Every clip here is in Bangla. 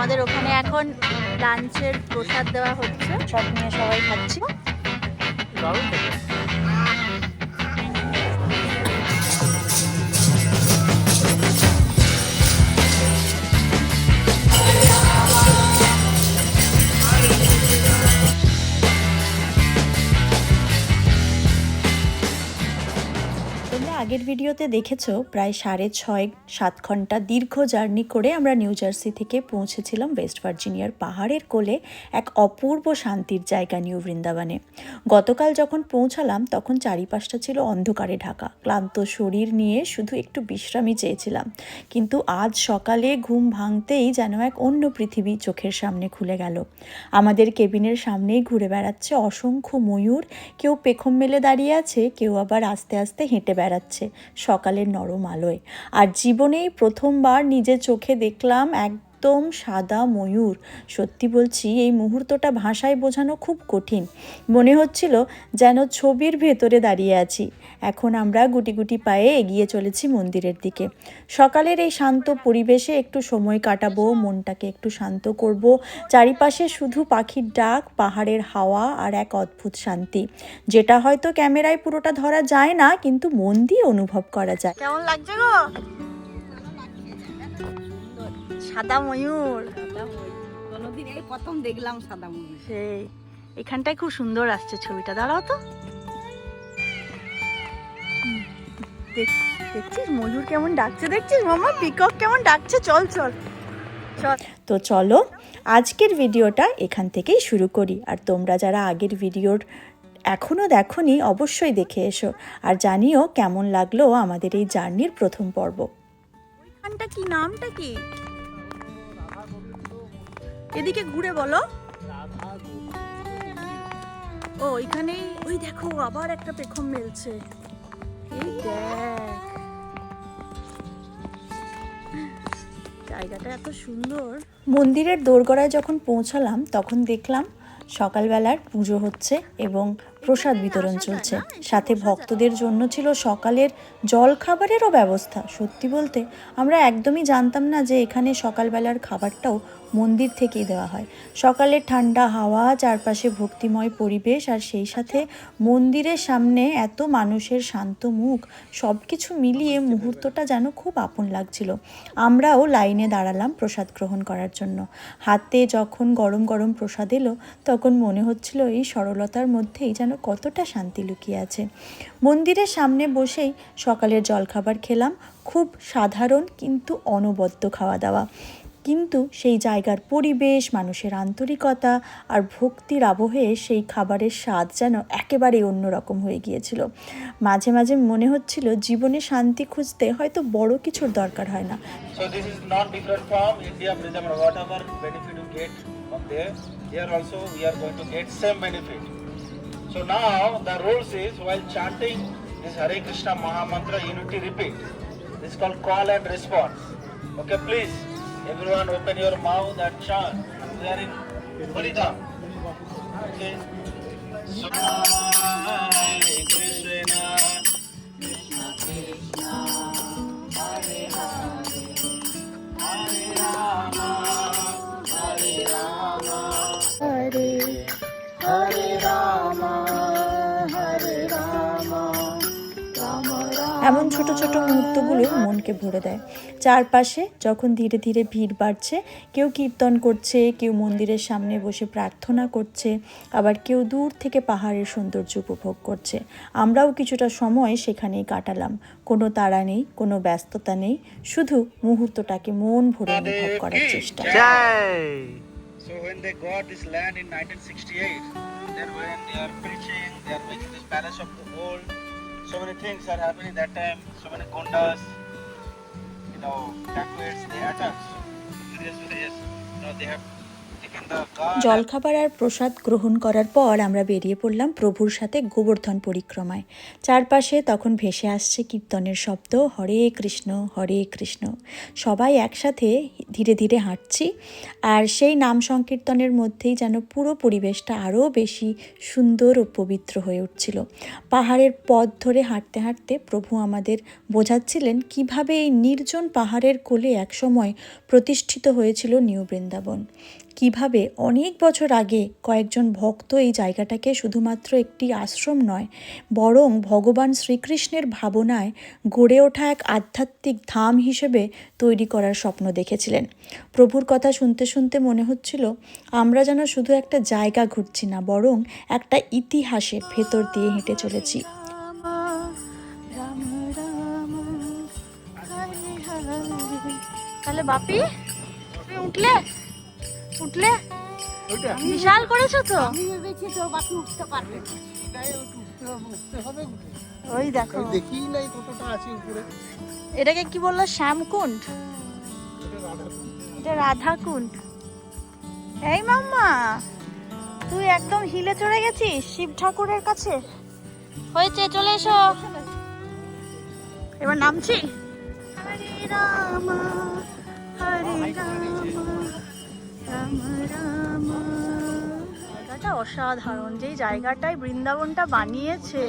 আমাদের ওখানে এখন লাঞ্চের প্রসাদ দেওয়া হচ্ছে, সব নিয়ে সবাই খাচ্ছি। আগের ভিডিওতে দেখেছো প্রায় 6.5-7 ঘন্টা দীর্ঘ জার্নি করে আমরা নিউ জার্সি থেকে পৌঁছেছিলাম ওয়েস্ট ভার্জিনিয়ার পাহাড়ের কোলে এক অপূর্ব শান্তির জায়গা নিউ বৃন্দাবনে। গতকাল যখন পৌঁছালাম তখন চারিপাশটা ছিল অন্ধকারে ঢাকা, ক্লান্ত শরীর নিয়ে শুধু একটু বিশ্রামই চেয়েছিলাম। কিন্তু আজ সকালে ঘুম ভাঙতেই যেন এক অন্য পৃথিবী চোখের সামনে খুলে গেল। আমাদের কেবিনের সামনেই ঘুরে বেড়াচ্ছে অসংখ্য ময়ূর, কেউ পেখম মেলে দাঁড়িয়ে আছে, কেউ আবার আস্তে আস্তে হেঁটে বেড়াচ্ছে সকালের নরম আলোয়। আর জীবনেই প্রথমবার নিজের চোখে দেখলাম একদম সাদা ময়ূর। সত্যি বলছি, এই মুহূর্তটা ভাষায় বোঝানো খুব কঠিন। মনে হচ্ছিল যেন ছবির ভেতরে দাঁড়িয়ে আছি। এখন আমরা গুটি গুটি পায়ে এগিয়ে চলেছি মন্দিরের দিকে। সকালের এই শান্ত পরিবেশে একটু সময় কাটাবো, মনটাকে একটু শান্ত করব। চারিপাশে শুধু পাখির ডাক, পাহাড়ের হাওয়া আর এক অদ্ভুত শান্তি, যেটা হয়তো ক্যামেরায় পুরোটা ধরা যায় না, কিন্তু মন দিয়ে অনুভব করা যায়। কেমন লাগছে গো? সাদা ময়ূর, কোনোদিন এই প্রথম দেখলাম সাদা ময়ূর। সেই এখানটায় খুব সুন্দর আসছে ছবিটা। দাঁড়াও তো, দেখছিস ময়ূর কেমন ডাকছে? দেখছিস মামা পিকক কেমন ডাকছে? চল চল চল। তো চলো আজকের ভিডিওটা এখান থেকেই শুরু করি। আর তোমরা যারা আগের ভিডিওর এখনও দেখোনি অবশ্যই দেখে এসো, আর জানিও কেমন লাগলো আমাদের এই জার্নির প্রথম পর্ব। ওইখানটা কি, নামটা কি? এদিকে ঘুরে বলো। ও ওইখানেই, ওই দেখো আবার একটা পেখম মেলছে। এই দেখ, জায়গাটা এত সুন্দর। মন্দিরের দোরগোড়ায় যখন পৌঁছালাম তখন দেখলাম সকালবেলার পুজো হচ্ছে এবং প্রসাদ বিতরণ চলছে। সাথে ভক্তদের জন্য ছিল সকালের জল খাবারেরও ব্যবস্থা। সত্যি বলতে আমরা একদমই জানতাম না যে এখানে সকালবেলার খাবারটাও মন্দির থেকেই দেওয়া হয়। সকালের ঠান্ডা হাওয়া, চারপাশে ভক্তিময় পরিবেশ, আর সেই সাথে মন্দিরের সামনে এত মানুষের শান্ত মুখ, সব কিছু মিলিয়ে মুহূর্তটা যেন খুব আপন লাগছিল। আমরাও লাইনে দাঁড়ালাম প্রসাদ গ্রহণ করার জন্য। হাতে যখন গরম গরম প্রসাদ এলো তখন মনে হচ্ছিল এই সরলতার মধ্যেই যেন কতটা শান্তি লুকিয়ে আছে। মন্দিরের সামনে বসেই সকালের জলখাবার খেলাম। খুব সাধারণ কিন্তু অনবদ্য খাওয়া দাওয়া, কিন্তু সেই জায়গার পরিবেশ, মানুষের আন্তরিকতা আর ভক্তির আবহে সেই খাবারের স্বাদ যেন একেবারে অন্যরকম হয়ে গিয়েছিল। মাঝে মাঝে মনে হচ্ছিল জীবনে শান্তি খুঁজতে হয়তো বড় কিছুর দরকার হয় না। So this is not different from India Prism, whatever benefit you get from there, here also we are going to get same benefit. So now the rules is while chanting this Hare Krishna Maha Mantra, you need to repeat. This is called call and response. Okay, please. Everyone open your mouth and chant. We are in Haridham. Okay. So, Hare Krishna, Krishna Krishna, Hare Hare, Hare Rama, Hare Rama, Hare Hare Rama, Hare Rama, Rama Rama. এমন ছোট ছোট মুহূর্তগুলো মনকে ভরে দেয়। চারপাশে যখন ধীরে ধীরে ভিড় বাড়ছে, কেউ কীর্তন করছে, কেউ মন্দিরের সামনে বসে প্রার্থনা করছে, আবার কেউ দূর থেকে পাহাড়ের সৌন্দর্য উপভোগ করছে। আমরাও কিছুটা সময় সেখানেই কাটালাম। কোনো তাড়া নেই, কোনো ব্যস্ততা নেই, শুধু মুহূর্তটাকে মন ভরে অনুভব করার চেষ্টা। So when they got this land in 1968, then when they are preaching, they are making this palace of the old. So many things are happening that time. So many gondas, dacoits, they attacked. Yes, they have taken the card. জলখাবার আর প্রসাদ গ্রহণ করার পর আমরা বেরিয়ে পড়লাম প্রভুর সাথে গোবর্ধন পরিক্রমায়। চারপাশে তখন ভেসে আসছে কীর্তনের শব্দ, হরে কৃষ্ণ হরে কৃষ্ণ। সবাই একসাথে ধীরে ধীরে হাঁটছি, আর সেই নাম সংকীর্তনের মধ্যেই যেন পুরো পরিবেশটা আরও বেশি সুন্দর ও পবিত্র হয়ে উঠছিল। পাহাড়ের পথ ধরে হাঁটতে হাঁটতে প্রভু আমাদের বোঝাচ্ছিলেন কিভাবে এই নির্জন পাহাড়ের কোলে একসময় প্রতিষ্ঠিত হয়েছিল নিউ বৃন্দাবন, কিভাবে অনেক বছর আগে কয়েকজন ভক্ত এই জায়গাটাকে শুধুমাত্র একটি আশ্রম নয়, বরং ভগবান শ্রীকৃষ্ণের ভাবনায় গড়ে ওঠা এক আধ্যাত্মিক ধাম হিসেবে তৈরি করার স্বপ্ন দেখেছিলেন। প্রভুর কথা শুনতে শুনতে মনে হচ্ছিল আমরা যেন শুধু একটা জায়গা ঘুরছি না, বরং একটা ইতিহাসের ভেতর দিয়ে হেঁটে চলেছি। তাহলে বাপি তুমি উঠলে বিশাল করেছো তো। আমি ভেবেছি তোর বাপি উঠতে পারবে না। ওই দেখো, দেখি নাই কতটা আছে উপরে। এটাকে কি বললো? শ্যামকুণ্ড, এটা রাধাকুণ্ড। এই মাম্মা, তুই একদম হিলে চড়ে গেছিস শিব ঠাকুরের কাছে। হয়েছে, চলে এসো। এবার নামছি। হরে রাম হরে রাম রাম রাম। জায়গাটা অসাধারণ, যেই জায়গাটায় বৃন্দাবনটা বানিয়েছে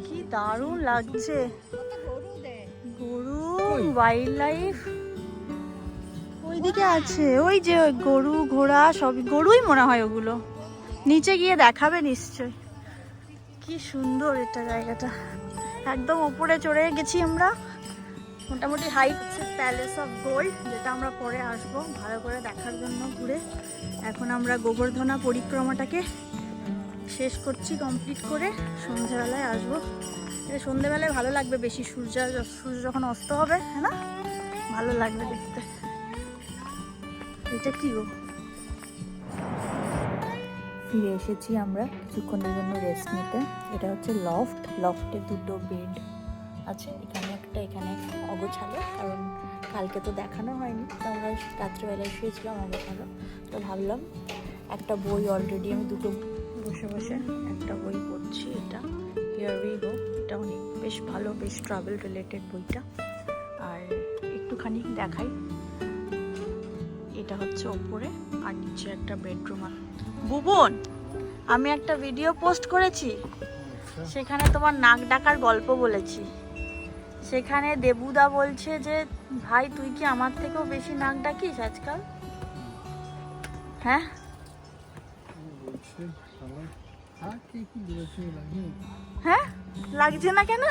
কি দারুণ লাগছে। গরু, ওয়াইল্ড লাইফ ওইদিকে আছে, ওই যে ওই গরু ঘোড়া সবই গরুই মনে হয় ওগুলো। নিচে গিয়ে দেখাবে নিশ্চয়। কি সুন্দর এটা জায়গাটা, একদম উপরে চড়ে গেছি আমরা। মোটামুটি হাইট হচ্ছে প্যালেস অফ গোল্ড, যেটা আমরা পরে আসবো ভালো করে দেখার জন্য ঘুরে। এখন আমরা গোবর্ধনা পরিক্রমাটাকে শেষ করছি, কমপ্লিট করে সন্ধ্যেবেলায় আসবো। এটা সন্ধ্যেবেলায় ভালো লাগবে বেশি, সূর্য যখন অস্ত হবে, হ্যাঁ না, ভালো লাগবে দেখতে। এটা কি গো? ফিরে এসেছি আমরা কিছুক্ষণের জন্য রেস্ট নিতে। এটা হচ্ছে লফটে দুটো বেড আছে, এখানে একটা এখানে একটা অগোছালো, কারণ কালকে তো দেখানো হয়নি, তো আমরা রাত্রেবেলায় শুয়েছিলাম অগোছালো। তো ভাবলাম একটা বই, অলরেডি আমি দুটো বসে বসে একটা বই পড়ছি। এটা হিয়ার উই গো, এটা অনেক বেশ ভালো, বেশ ট্রাভেল রিলেটেড বইটা। আর একটুখানি দেখাই, এটা হচ্ছে ওপরে, আর নিচে একটা বেডরুম। ভুবন, আমি একটা ভিডিও পোস্ট করেছি, সেখানে তোমার নাক ডাকার গল্প বলেছি। সেখানে দেবুদা বলছে যে ভাই তুই কি আমার থেকেও বেশি নাক ডাকিস আজকাল? হ্যাঁ হ্যাঁ, লাগছে না কেন?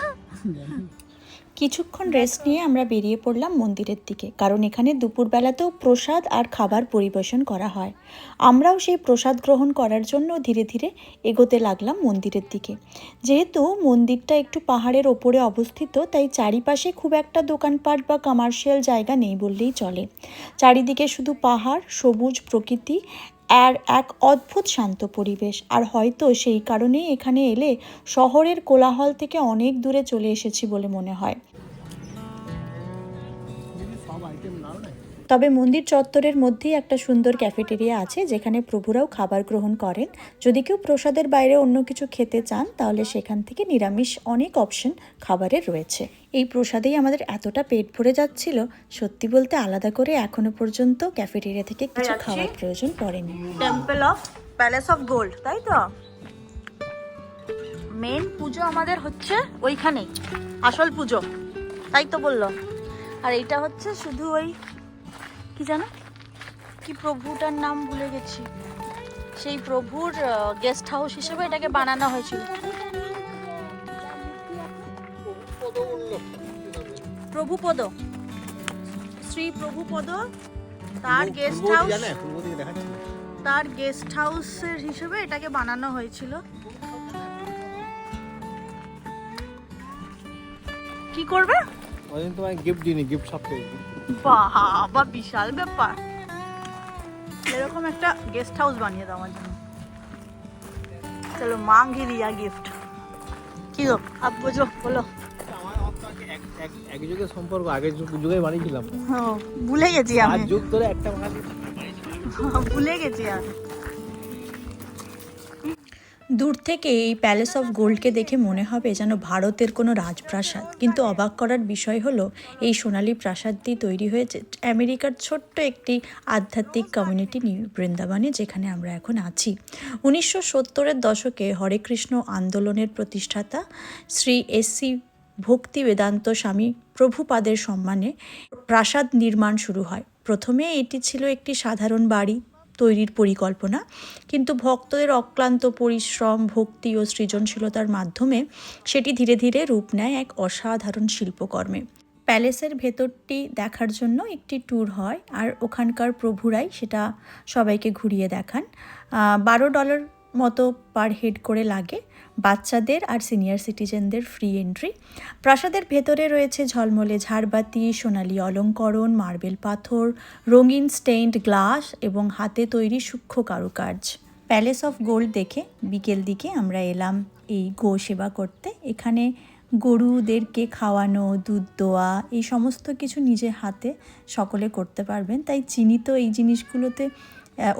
কিছুক্ষণ রেস্ট নিয়ে আমরা বেরিয়ে পড়লাম মন্দিরের দিকে, কারণ এখানে দুপুরবেলাতেও প্রসাদ আর খাবার পরিবেশন করা হয়। আমরাও সেই প্রসাদ গ্রহণ করার জন্য ধীরে ধীরে এগোতে লাগলাম মন্দিরের দিকে। যেহেতু মন্দিরটা একটু পাহাড়ের ওপরে অবস্থিত, তাই চারিপাশে খুব একটা দোকানপাট বা কমার্শিয়াল জায়গা নেই বললেই চলে। চারিদিকে শুধু পাহাড়, সবুজ প্রকৃতি আর এক অদ্ভুত শান্ত পরিবেশ। আর হয়তো সেই কারণেই এখানে এলে শহরের কোলাহল থেকে অনেক দূরে চলে এসেছি বলে মনে হয়। তবে মন্দির চত্বরের মধ্যেই একটা সুন্দর ক্যাফেটেরিয়া আছে, যেখানে প্রভুরাও খাবার গ্রহণ করেন। যদি কেউ প্রসাদের বাইরে অন্য কিছু খেতে চান, তাহলে সেখান থেকে নিরামিষ অনেক অপশন খাবারের রয়েছে। এই প্রসাদেই আমাদের এতটা পেট ভরে যাচ্ছিল, সত্যি বলতে আলাদা করে এখনো পর্যন্ত ক্যাফেটেরিয়া থেকে কিছু খাওয়ার প্রয়োজন পড়েনি। Temple of palace of gold, তাই তো? মেন পুজো আমাদের হচ্ছে ওইখানেই, আসল পুজো, তাই তো বললো। আর এটা হচ্ছে শুধু ওই কি জানো, কি প্রভুটার নাম ভুলে গেছি, সেই প্রভুর গেস্ট হাউস হিসেবে এটাকে বানানো হয়েছিল। প্রভুপদ, শ্রী প্রভুপদ, তার গেস্ট হাউস, তার গেস্ট হাউসের হিসেবে এটাকে বানানো হয়েছিল। কি করবে? ওই তোমায় গিফট দিইনি, গিফট শপ থেকে। বাবা, বিশাল ব্যাপার। এরকম একটা গেস্ট হাউস বানিয়ে দাও আমার জন্য। চলো মাঙ্গি দিয়া গিফট। কি গো, আপ বুঝো, বলো। এক যুগের সম্পর্ক, আগের যুগে বানিয়েছিলাম, ভুলে গেছি আমি। 5 যুগ ধরে একটা বাঙালি ভুলে গেছি আর। দূর থেকে এই প্যালেস অফ গোল্ডকে দেখে মনে হবে যেন ভারতের কোনো রাজপ্রাসাদ, কিন্তু অবাক করার বিষয় হলো এই সোনালী প্রাসাদটি তৈরি হয়েছে আমেরিকার ছোট্ট একটি আধ্যাত্মিক কমিউনিটি নিউ বৃন্দাবনে, যেখানে আমরা এখন আছি। 1970-এর দশকে হরে কৃষ্ণ আন্দোলনের প্রতিষ্ঠাতা শ্রী এস.সি. ভক্তি বেদান্ত স্বামী প্রভুপাদের সম্মানে প্রাসাদ নির্মাণ শুরু হয়। প্রথমে এটি ছিল একটি সাধারণ বাড়ি তৈরির পরিকল্পনা, কিন্তু ভক্তদের অক্লান্ত পরিশ্রম, ভক্তি ও সৃজনশীলতার মাধ্যমে সেটি ধীরে ধীরে রূপ নেয় এক অসাধারণ শিল্পকর্মে। প্যালেসের ভেতরটি দেখার জন্য একটি ট্যুর হয়, আর ওখানকার প্রভুরাই সেটা সবাইকে ঘুরিয়ে দেখান। $12 মতো পার হেড করে লাগে। বাচ্চাদের আর সিনিয়র সিটিজেনদের ফ্রি এন্ট্রি। প্রাসাদের ভেতরে রয়েছে ঝলমলে ঝাড়বাতি, সোনালী অলঙ্করণ, মার্বেল পাথর, রঙিন স্টেইনড গ্লাস এবং হাতে তৈরি সূক্ষ্ম কারুকার্য। প্যালেস অফ গোল্ড দেখে বিকেল দিকে আমরা এলাম এই গো সেবা করতে। এখানে গরুদেরকে খাওয়ানো, দুধ দোয়া, এই সমস্ত কিছু নিজে হাতে সকলে করতে পারবেন। তাই চিনি তো এই জিনিসগুলোতে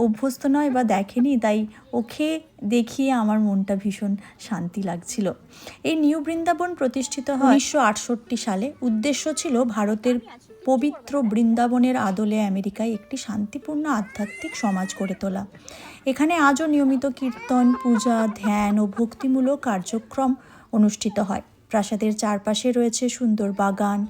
অভ্যস্ত নয় বা দেখেনি, তাই ওকে দেখিয়ে আমার মনটা ভীষণ শান্তি লাগছিল। এই নিউ বৃন্দাবন প্রতিষ্ঠিত হয় 1968 সালে। উদ্দেশ্য ছিল ভারতের পবিত্র বৃন্দাবনের আদলে আমেরিকায় একটি শান্তিপূর্ণ আধ্যাত্মিক সমাজ গড়ে তোলা। এখানে আজও নিয়মিত কীর্তন, পূজা, ধ্যান ও ভক্তিমূলক কার্যক্রম অনুষ্ঠিত হয়। প্রাসাদের চারপাশে রয়েছে সুন্দর বাগান,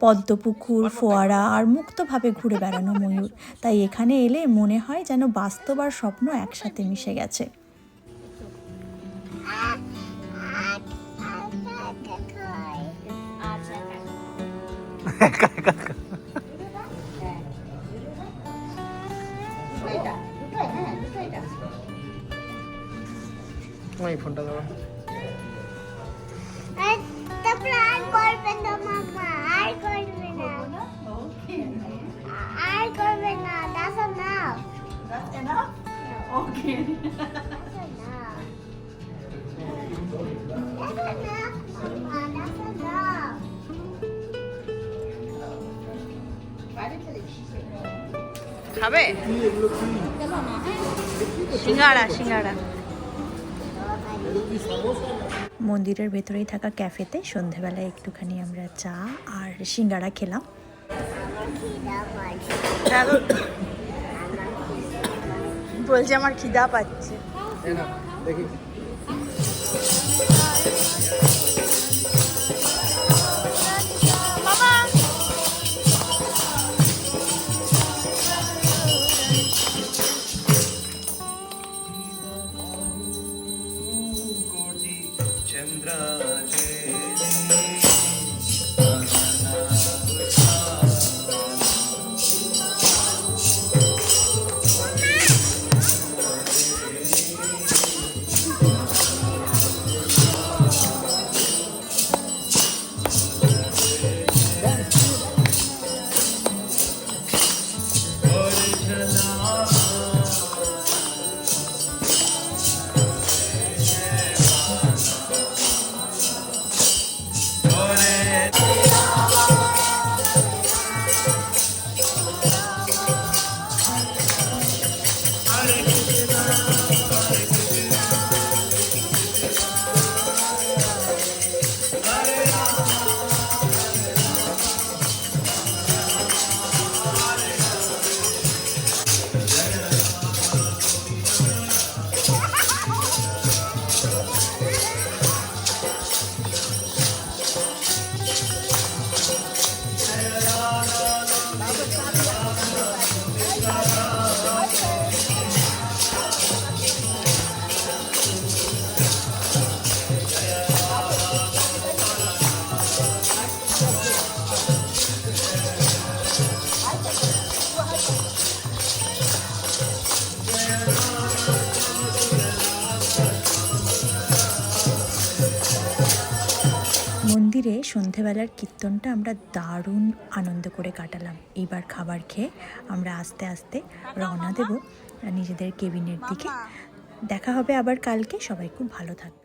পদ্মপুকুর, ফোয়ারা আর মুক্তভাবে ঘুরে বেড়ানো ময়ূর। তাই এখানে এলে মনে হয় যেন বাস্তব আর স্বপ্ন একসাথে মিশে গেছে। এই ফোনটা দাও। তারপরে আর করবে না মামা, আর করবে না, আর করবে না। That's enough. That's enough? Okay. That's enough. Mama, that's enough. খাবে? সিঙ্গাড়া, সিঙ্গাড়া। মন্দিরের ভেতরেই থাকা ক্যাফেতে সন্ধেবেলায় একটুখানি আমরা চা আর সিঙ্গাড়া খেলাম। বলছে আমার খিদা পাচ্ছে। দেখি মন্দিরে সন্ধেবেলার কীর্তনটা আমরা দারুণ আনন্দ করে কাটালাম। এইবার খাবার খেয়ে আমরা আস্তে আস্তে রওনা দেব নিজেদের কেবিনের দিকে। দেখা হবে আবার কালকে। সবাই খুব ভালো থাকবে।